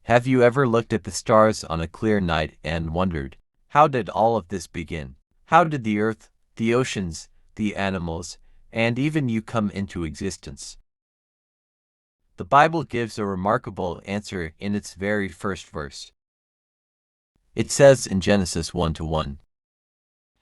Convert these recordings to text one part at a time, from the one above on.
Have you ever looked at the stars on a clear night and wondered, how did all of this begin? How did the earth, the oceans, the animals, and even you come into existence? The Bible gives a remarkable answer in its very first verse. It says in Genesis 1:1,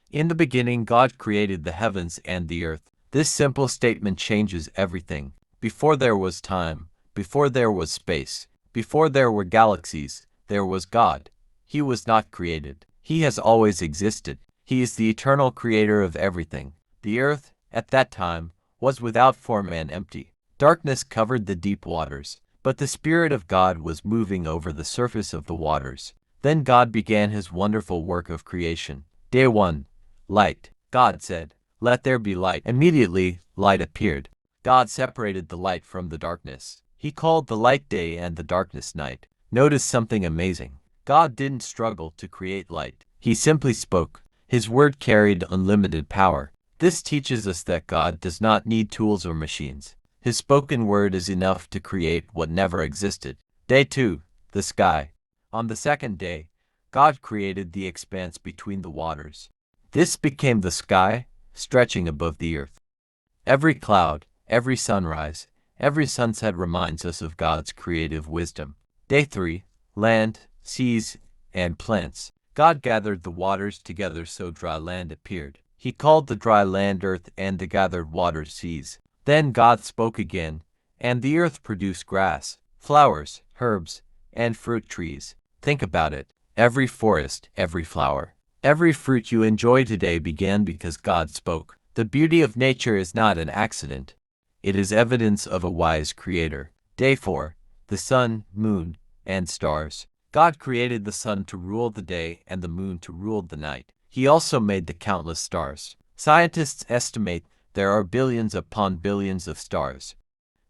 "In the beginning God created the heavens and the earth." This simple statement changes everything. Before there was time, before there was space, before there were galaxies, there was God. He was not created. He has always existed. He is the eternal creator of everything. The earth, at that time, was without form and empty. Darkness covered the deep waters, but the Spirit of God was moving over the surface of the waters. Then God began his wonderful work of creation. Day 1. Light. God said, "Let there be light." Immediately, light appeared. God separated the light from the darkness. He called the light day and the darkness night. Notice something amazing. God didn't struggle to create light. He simply spoke. His word carried unlimited power. This teaches us that God does not need tools or machines. His spoken word is enough to create what never existed. Day 2. The sky. On the second day, God created the expanse between the waters. This became the sky, stretching above the earth. Every cloud, every sunrise, every sunset reminds us of God's creative wisdom. Day 3. Land, seas, and plants. God gathered the waters together so dry land appeared. He called the dry land earth and the gathered waters seas. Then God spoke again, and the earth produced grass, flowers, herbs, and fruit trees. Think about it. Every forest, every flower, every fruit you enjoy today began because God spoke. The beauty of nature is not an accident. It is evidence of a wise creator. Day 4. The sun, moon, and stars. God created the sun to rule the day and the moon to rule the night. He also made the countless stars. Scientists estimate there are billions upon billions of stars.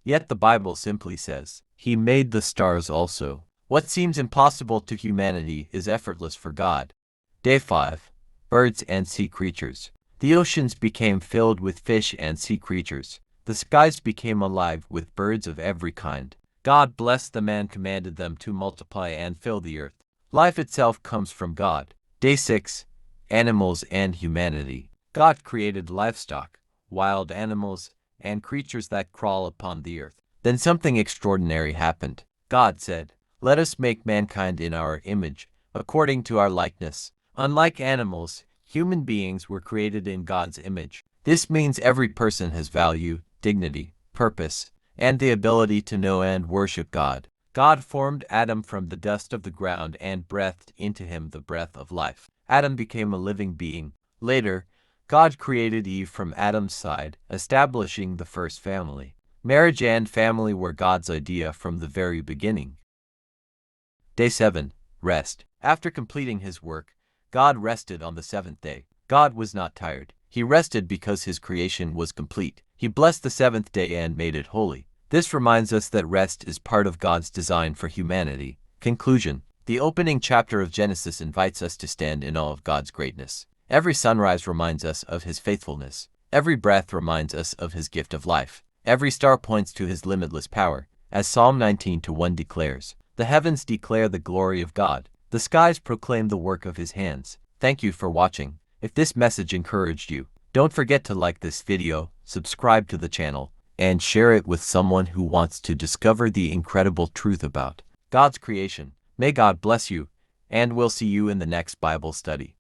Yet the Bible simply says, He made the stars also. What seems impossible to humanity is effortless for God. Day 5. Birds and sea creatures. The oceans became filled with fish and sea creatures. The skies became alive with birds of every kind. God blessed them and commanded them to multiply and fill the earth. Life itself comes from God. Day 6. Animals and humanity. God created livestock, wild animals, and creatures that crawl upon the earth. Then something extraordinary happened. God said, "Let us make mankind in our image, according to our likeness." Unlike animals, human beings were created in God's image. This means every person has value, dignity, purpose, and the ability to know and worship God. God formed Adam from the dust of the ground and breathed into him the breath of life. Adam became a living being. Later, God created Eve from Adam's side, establishing the first family. Marriage and family were God's idea from the very beginning. Day 7. Rest. After completing his work, God rested on the seventh day. God was not tired. He rested because his creation was complete. He blessed the seventh day and made it holy. This reminds us that rest is part of God's design for humanity. Conclusion. The opening chapter of Genesis invites us to stand in awe of God's greatness. Every sunrise reminds us of his faithfulness. Every breath reminds us of his gift of life. Every star points to his limitless power. As Psalm 19:1 declares, "The heavens declare the glory of God. The skies proclaim the work of his hands." Thank you for watching. If this message encouraged you, don't forget to like this video, subscribe to the channel, and share it with someone who wants to discover the incredible truth about God's creation. May God bless you, and we'll see you in the next Bible study.